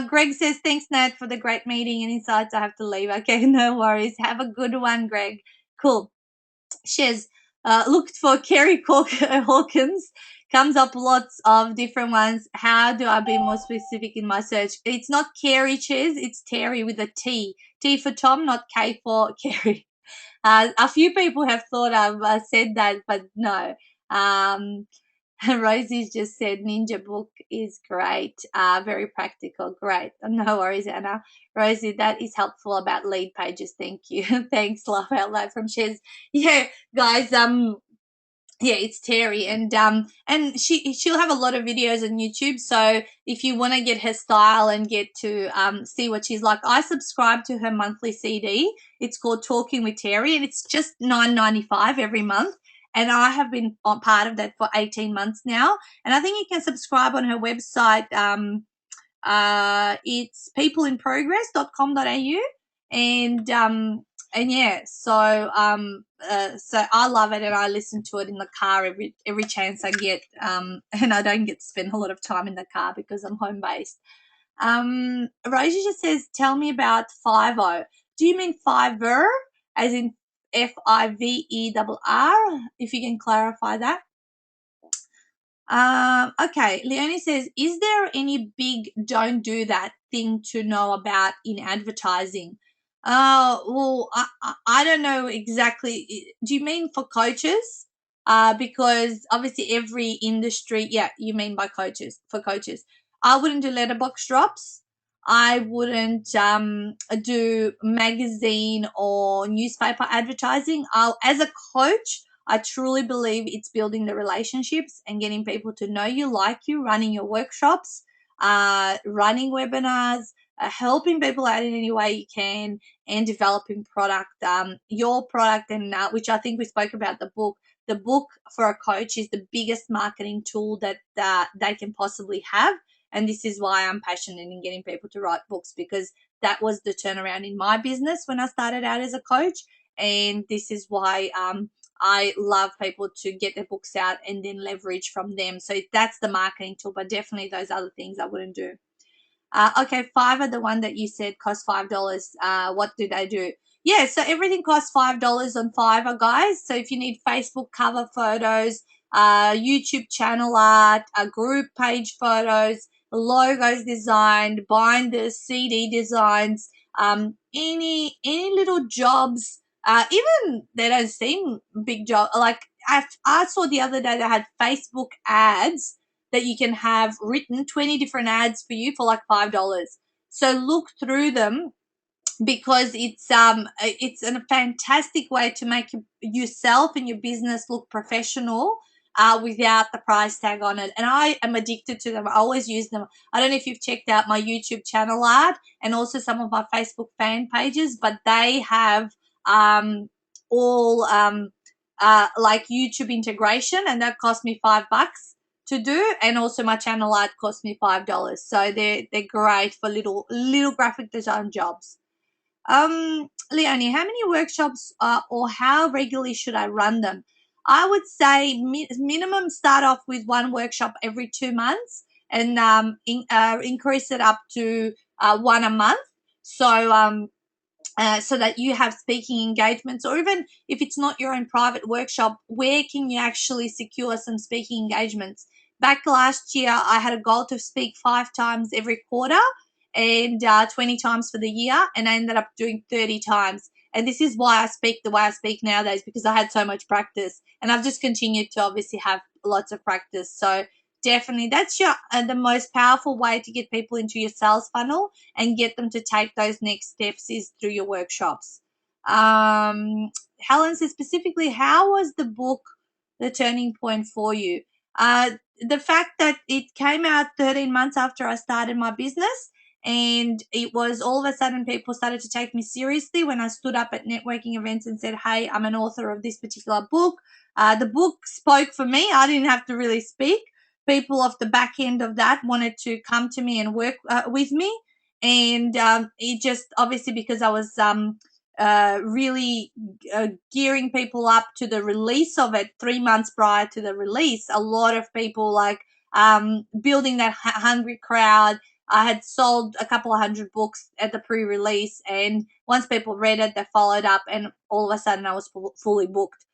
Greg says, thanks, Nat, for the great meeting and insights. I have to leave. Okay, no worries. Have a good one, Greg. Cool. Shez, looked for Kerry Hawkins. Comes up lots of different ones. How do I be more specific in my search? It's not Kerry, Ches. It's Terry with a T. T for Tom, not K for Kerry. A few people have thought I've said that, but no. Rosie's just said Ninja book is great, very practical. Great. No worries, Anna. Rosie, that is helpful about lead pages. Thank you. Thanks, laugh out loud from Shez. Yeah, guys, yeah, it's Terry, and she'll have a lot of videos on YouTube. So if you want to get her style and get to see what she's like, I subscribe to her monthly CD. It's called Talking with Terry, and it's just $9.95 every month. And I have been on part of that for 18 months now. And I think you can subscribe on her website. It's peopleinprogress.com.au, and yeah, so I love it, and I listen to it in the car every chance I get, and I don't get to spend a lot of time in the car because I'm home based. Rosie just says, tell me about Fiverr. Do you mean Fiverr as in Fiverr? If you can clarify that. Okay, Leonie says, is there any big don't do that thing to know about in advertising? Well, I don't know exactly. Do you mean for coaches? Because obviously every industry, yeah, you mean by coaches, for coaches. I wouldn't do letterbox drops. I wouldn't do magazine or newspaper advertising. As a coach, I truly believe it's building the relationships and getting people to know you, like you, running your workshops, running webinars, helping people out in any way you can, and developing your product, and which I think we spoke about the book. The book for a coach is the biggest marketing tool that they can possibly have. And this is why I'm passionate in getting people to write books, because that was the turnaround in my business when I started out as a coach. And this is why I love people to get their books out and then leverage from them. So that's the marketing tool, but definitely those other things I wouldn't do. Okay, Fiverr, the one that you said costs $5. What do they do? Yeah, so everything costs $5 on Fiverr, guys. So if you need Facebook cover photos, YouTube channel art, group page photos, logos designed, binders, CD designs, any little jobs, even they don't seem big job. Like I saw the other day they had Facebook ads that you can have written 20 different ads for you for like $5. So look through them, because it's a fantastic way to make yourself and your business look professional without the price tag on it. And I am addicted to them. I always use them. I don't know if you've checked out my YouTube channel art and also some of my Facebook fan pages, but they have all like YouTube integration, and that cost me $5 to do, and also my channel art cost me $5. So they're great for little graphic design jobs. Leonie, how many workshops or how regularly should I run them? I would say minimum start off with one workshop every 2 months, and increase it up to one a month. So so that you have speaking engagements, or even if it's not your own private workshop, where can you actually secure some speaking engagements? Back last year, I had a goal to speak 5 times every quarter and 20 times for the year, and I ended up doing 30 times. And this is why I speak the way I speak nowadays, because I had so much practice, and I've just continued to obviously have lots of practice. So definitely that's your the most powerful way to get people into your sales funnel and get them to take those next steps is through your workshops. Helen says, specifically, how was the book the turning point for you? The fact that it came out 13 months after I started my business, and it was all of a sudden people started to take me seriously when I stood up at networking events and said, hey, I'm an author of this particular book. The book spoke for me. I didn't have to really speak. people off the back end of that wanted to come to me and work with me. And it just obviously because I was really gearing people up to the release of it 3 months prior to the release, a lot of people like building that hungry crowd. I had sold a couple of hundred books at the pre-release, and once people read it, they followed up, and all of a sudden I was fully booked.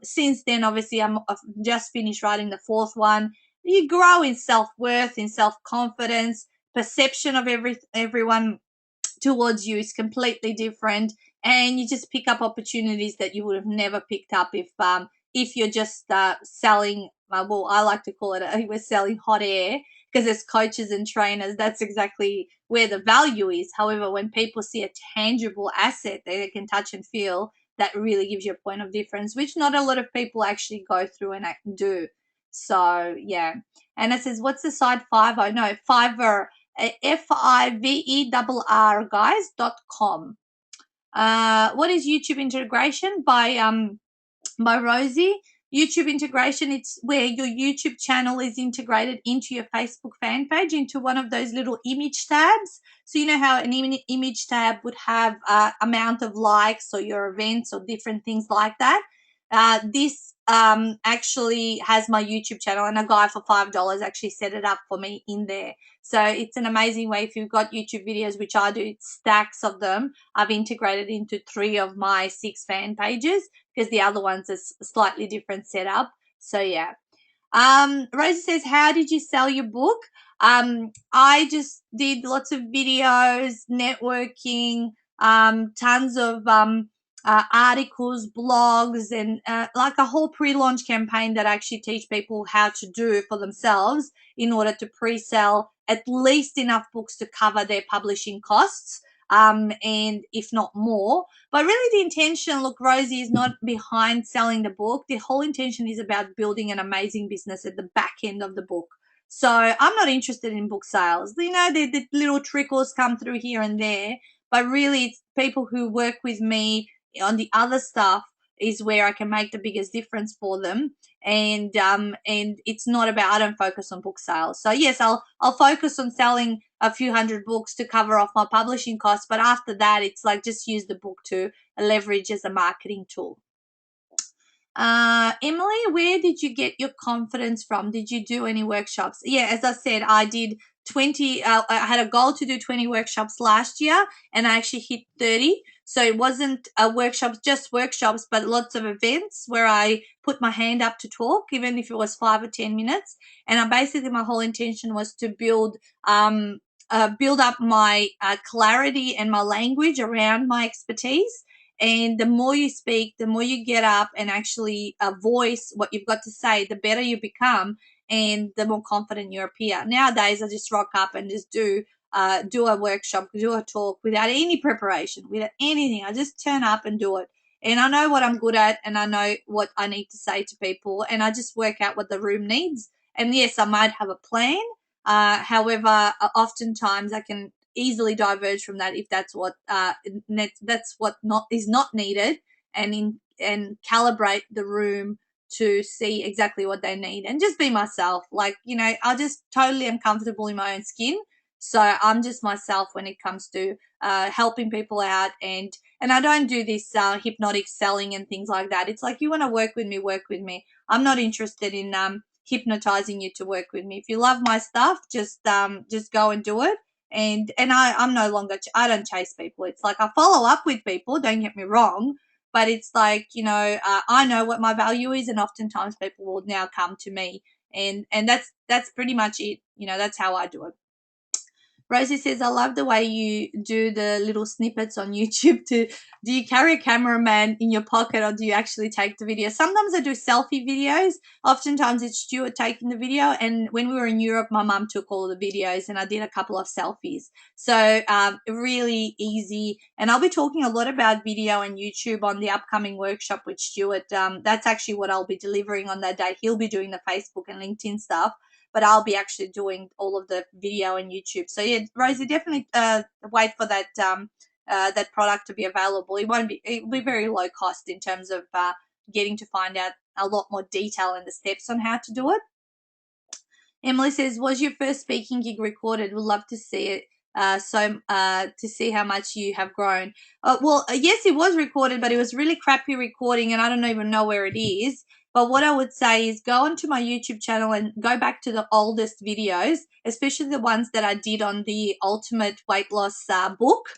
Since then, obviously, I've just finished writing the fourth one. You grow in self-worth, in self-confidence, perception of everyone towards you is completely different, and you just pick up opportunities that you would have never picked up if you're just selling. Well, I like to call it we're selling hot air, because as coaches and trainers, that's exactly where the value is. However, when people see a tangible asset that they can touch and feel, that really gives you a point of difference, which not a lot of people actually go through and do. So yeah. And it says, what's the site? Fiverr? No, Fiverr. Fiverr, guys.com. What is YouTube integration? By Rosie. YouTube integration, it's where your YouTube channel is integrated into your Facebook fan page, into one of those little image tabs. So you know how an image tab would have amount of likes or your events or different things like that. This actually has my YouTube channel, and a guy for $5 actually set it up for me in there. So it's an amazing way. If you've got YouTube videos, which I do, stacks of them, I've integrated into 3 of my 6 fan pages, because the other one's a slightly different setup. So yeah. Rosie says, how did you sell your book? I just did lots of videos, networking, tons of articles, blogs, and like a whole pre-launch campaign that I actually teach people how to do for themselves in order to pre-sell at least enough books to cover their publishing costs, and if not more. But really the intention, look, Rosie, is not behind selling the book. The whole intention is about building an amazing business at the back end of the book. So I'm not interested in book sales. You know, the little trickles come through here and there, but really it's people who work with me on the other stuff is where I can make the biggest difference for them. And it's not about, I don't focus on book sales. So yes, I'll focus on selling a few hundred books to cover off my publishing costs, but after that it's like just use the book to leverage as a marketing tool. Emily, where did you get your confidence from? Did you do any workshops? Yeah, as I said, I did 20. I had a goal to do 20 workshops last year, and I actually hit 30. So it wasn't just workshops, but lots of events where I put my hand up to talk, even if it was 5 or 10 minutes. And my whole intention was to build up my clarity and my language around my expertise. And the more you speak, the more you get up and actually voice what you've got to say, the better you become and the more confident you appear. Nowadays, I just rock up and just do a workshop, do a talk without any preparation, without anything. I just turn up and do it. And I know what I'm good at, and I know what I need to say to people, and I just work out what the room needs. And yes, I might have a plan. However, oftentimes I can easily diverge from that if that's what is not needed, and calibrate the room to see exactly what they need and just be myself. Like, you know, I just totally am comfortable in my own skin. So I'm just myself when it comes to helping people out, and I don't do this hypnotic selling and things like that. It's like, you want to work with me, work with me. I'm not interested in hypnotizing you to work with me. If you love my stuff, just go and do it. And I'm no longer, I don't chase people. It's like I follow up with people, don't get me wrong, but it's like, you know, I know what my value is, and oftentimes people will now come to me, and that's pretty much it. You know, that's how I do it. Rosie says, I love the way you do the little snippets on YouTube. Do you carry a cameraman in your pocket, or do you actually take the video? Sometimes I do selfie videos. Oftentimes it's Stuart taking the video. And when we were in Europe, my mum took all the videos, and I did a couple of selfies. So really easy. And I'll be talking a lot about video and YouTube on the upcoming workshop with Stuart. That's actually what I'll be delivering on that day. He'll be doing the Facebook and LinkedIn stuff, but I'll be actually doing all of the video and YouTube. So yeah, Rosie, definitely wait for that that product to be available. It'll be very low cost in terms of getting to find out a lot more detail in the steps on how to do it. Emily says, was your first speaking gig recorded? Would love to see it. To see how much you have grown. Yes, it was recorded, but it was really crappy recording, and I don't even know where it is. But what I would say is go onto my YouTube channel and go back to the oldest videos, especially the ones that I did on the Ultimate Weight Loss book.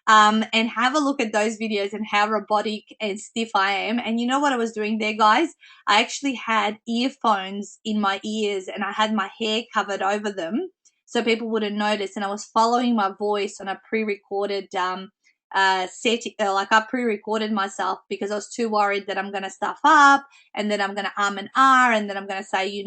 And have a look at those videos and how robotic and stiff I am. And you know what I was doing there, guys? I actually had earphones in my ears and I had my hair covered over them so people wouldn't notice. And I was following my voice on a pre-recorded like I pre-recorded myself because I was too worried that I'm going to stuff up and then I'm going to and and then I'm going to say,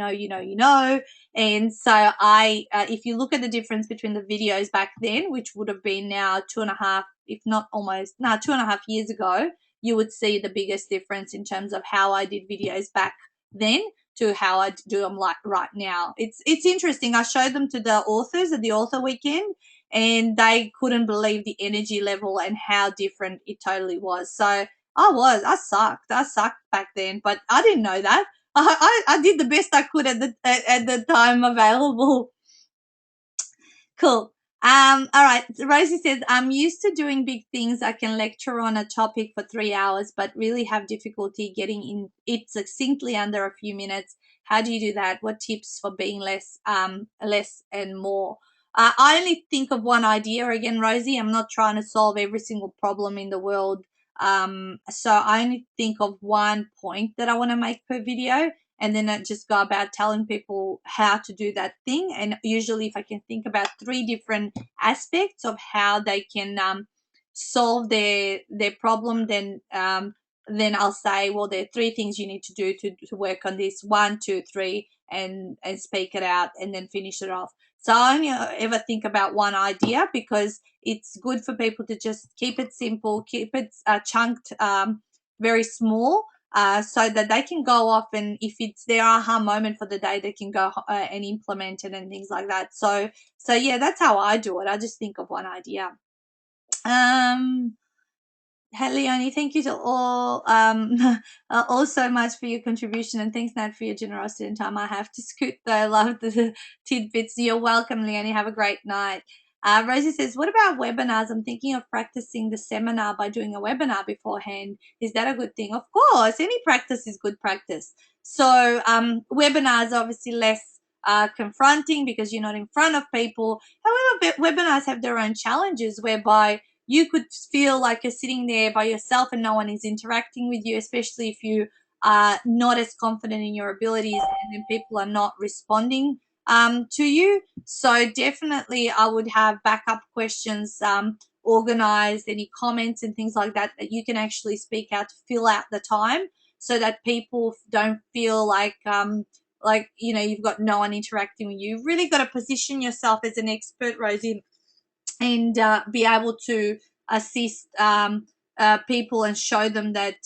And so if you look at the difference between the videos back then, which would have been now 2.5, if not almost, 2.5 years ago, you would see the biggest difference in terms of how I did videos back then to how I do them like right now. It's interesting. I showed them to the authors at the author weekend and they couldn't believe the energy level and how different it totally was. So I sucked. I sucked back then, but I didn't know that. I did the best I could at the time available. Cool. All right. Rosie says, I'm used to doing big things. I can lecture on a topic for 3 hours, but really have difficulty getting in it succinctly under a few minutes. How do you do that? What tips for being less and more? I only think of one idea again, Rosie. I'm not trying to solve every single problem in the world. So I only think of one point that I want to make per video and then I just go about telling people how to do that thing. And usually if I can think about 3 different aspects of how they can solve their problem, then I'll say, well, there are 3 things you need to do to work on this, 1, 2, 3, and speak it out and then finish it off. So I only ever think about one idea because it's good for people to just keep it simple, keep it chunked very small, so that they can go off and if it's their aha moment for the day, they can go and implement it and things like that. So yeah, that's how I do it. I just think of one idea. Hey, Leonie, thank you to all so much for your contribution, and thanks, Nat, for your generosity and time. I have to scoot though. I love the tidbits. You're welcome, Leonie. Have a great night. Rosie says, what about webinars? I'm thinking of practicing the seminar by doing a webinar beforehand. Is that a good thing? Of course, any practice is good practice. So webinars are obviously less confronting because you're not in front of people. However, webinars have their own challenges whereby you could feel like you're sitting there by yourself and no one is interacting with you, especially if you are not as confident in your abilities and then people are not responding to you. So definitely I would have backup questions organized, any comments and things like that that you can actually speak out to fill out the time so that people don't feel like you've got no one interacting with you. You've really got to position yourself as an expert, Rosie, and be able to assist people and show them that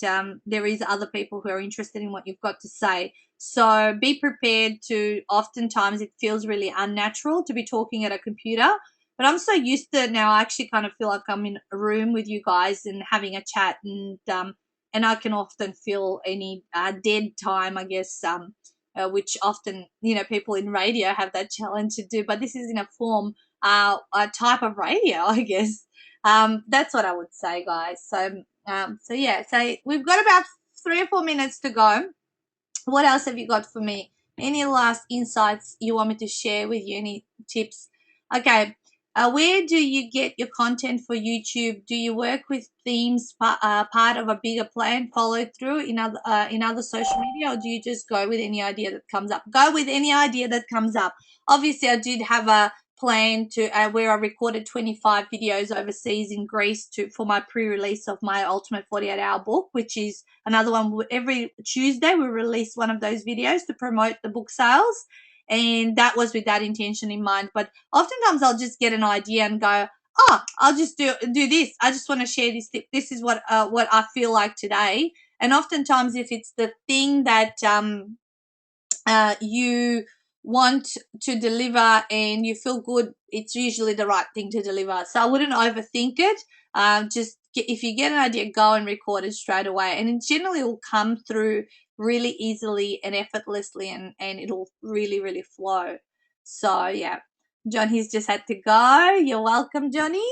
there is other people who are interested in what you've got to say. So be prepared to, oftentimes it feels really unnatural to be talking at a computer, but I'm so used to it now. I actually kind of feel like I'm in a room with you guys and having a chat, and I can often feel any dead time, I guess, which often, people in radio have that challenge to do, but this is in a form, a type of radio, I guess. That's what I would say, guys. So yeah, so we've got about 3 or 4 minutes to go. What else have you got for me? Any last insights you want me to share with you? Any tips? Okay. Where do you get your content for YouTube? Do you work with themes part of a bigger plan, follow through in other social media, or do you just go with any idea that comes up? Go with any idea that comes up. Obviously, I did have a plan to where I recorded 25 videos overseas in Greece for my pre-release of my Ultimate 48-Hour book, which is another one. Every Tuesday we release one of those videos to promote the book sales, and that was with that intention in mind. But oftentimes I'll just get an idea and go, I'll just do this. I just want to share this tip. This is what I feel like today. And oftentimes if it's the thing that you want to deliver and you feel good, it's usually the right thing to deliver. So I wouldn't overthink it. If you get an idea, go and record it straight away, and it generally will come through really easily and effortlessly, and it'll really, really flow. So yeah, Johnny's just had to go. You're welcome, Johnny.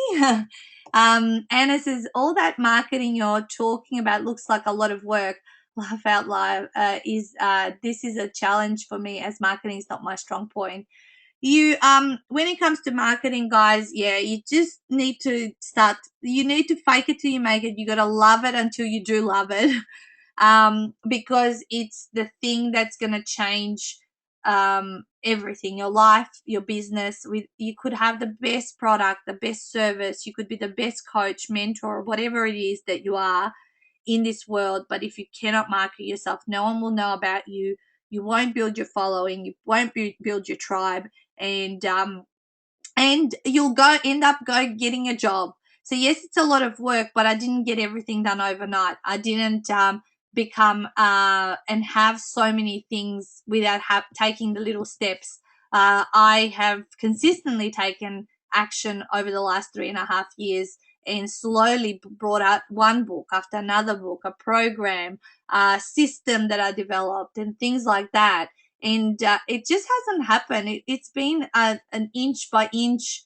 Anna says, all that marketing you're talking about looks like a lot of work. Laugh out loud. This is a challenge for me as marketing is not my strong point. You when it comes to marketing, guys, yeah, you just need to start. You need to fake it till you make it. You got to love it until you do love it. Because it's the thing that's going to change everything, your life, your business. You could have the best product, the best service, you could be the best coach, mentor, whatever it is that you are in this world, but if you cannot market yourself, no one will know about you. You won't build your following, you won't build your tribe, and you'll end up getting a job. So yes, it's a lot of work, but I didn't get everything done overnight. I didn't become and have so many things without taking the little steps. I have consistently taken action over the last 3.5 years and slowly brought out one book after another book, a program, a system that I developed, and things like that. And it just hasn't happened. It's been an inch by inch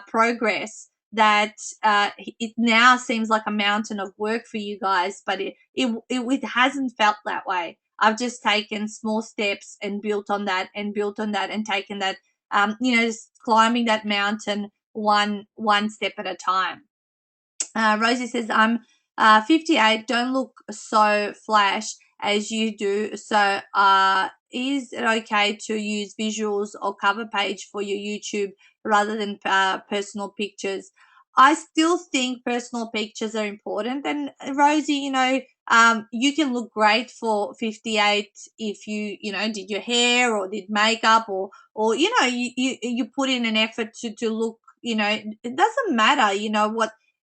progress that it now seems like a mountain of work for you guys, but it hasn't felt that way. I've just taken small steps and built on that and built on that and taken that, just climbing that mountain one step at a time. Rosie says, I'm 58, don't look so flash as you do. So is it okay to use visuals or cover page for your YouTube rather than personal pictures? I still think personal pictures are important. And Rosie, you can look great for 58 if you did your hair or did makeup or you put in an effort to look, it doesn't matter,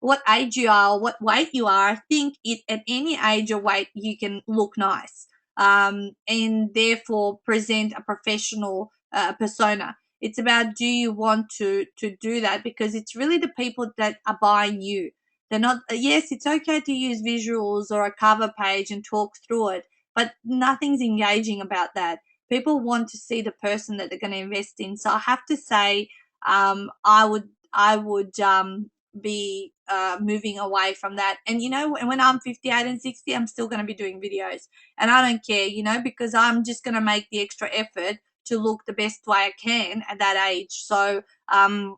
what age you are or what weight you are. I think at any age or weight you can look nice, and therefore present a professional persona. It's about, do you want to do that? Because it's really the people that are buying you. They're not. Yes, it's okay to use visuals or a cover page and talk through it, but nothing's engaging about that. People want to see the person that they're going to invest in. So I have to say, I would be moving away from that. And when I'm 58 and 60, I'm still going to be doing videos, and I don't care, because I'm just going to make the extra effort to look the best way I can at that age. So I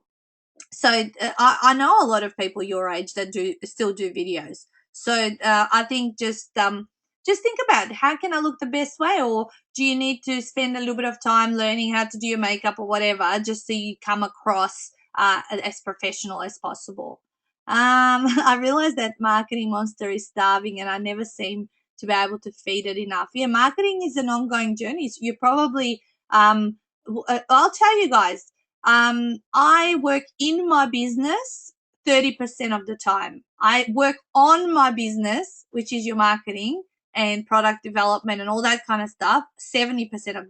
know a lot of people your age that still do videos. So I think just think about, how can I look the best way, or do you need to spend a little bit of time learning how to do your makeup or whatever, just so you come across as professional as possible. I realize that Marketing Monster is starving, and I never seem to be able to feed it enough. Yeah, marketing is an ongoing journey. So you probably I'll tell you guys, I work in my business 30% of the time. I work on my business, which is your marketing and product development and all that kind of stuff, 70% of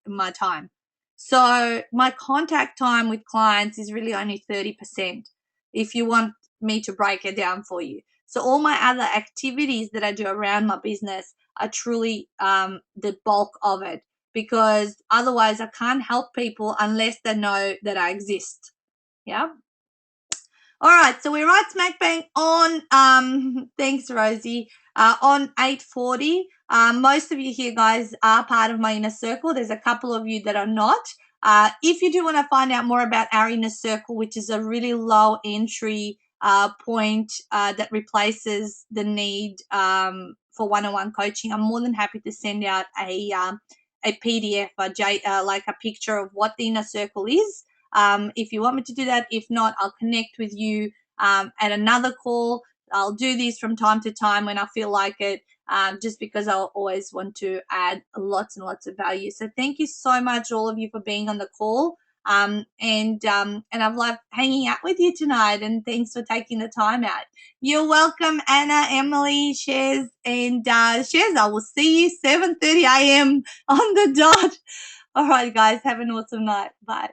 my time. So my contact time with clients is really only 30%, if you want me to break it down for you. So all my other activities that I do around my business are truly the bulk of it, because otherwise I can't help people unless they know that I exist. Yeah. All right, so we're right smack bang on, thanks Rosie, on 8:40. Most of you here guys are part of my inner circle. There's a couple of you that are not. If you do want to find out more about our inner circle, which is a really low entry point that replaces the need for one-on-one coaching, I'm more than happy to send out a PDF, like a picture of what the inner circle is. If you want me to do that. If not, I'll connect with you at another call. I'll do these from time to time when I feel like it, just because I'll always want to add lots and lots of value. So thank you so much, all of you, for being on the call. And I've loved hanging out with you tonight, and thanks for taking the time out. You're welcome, Anna, Emily, Shares, and Shares. I will see you 7:30 a.m. on the dot. All right, guys, have an awesome night. Bye.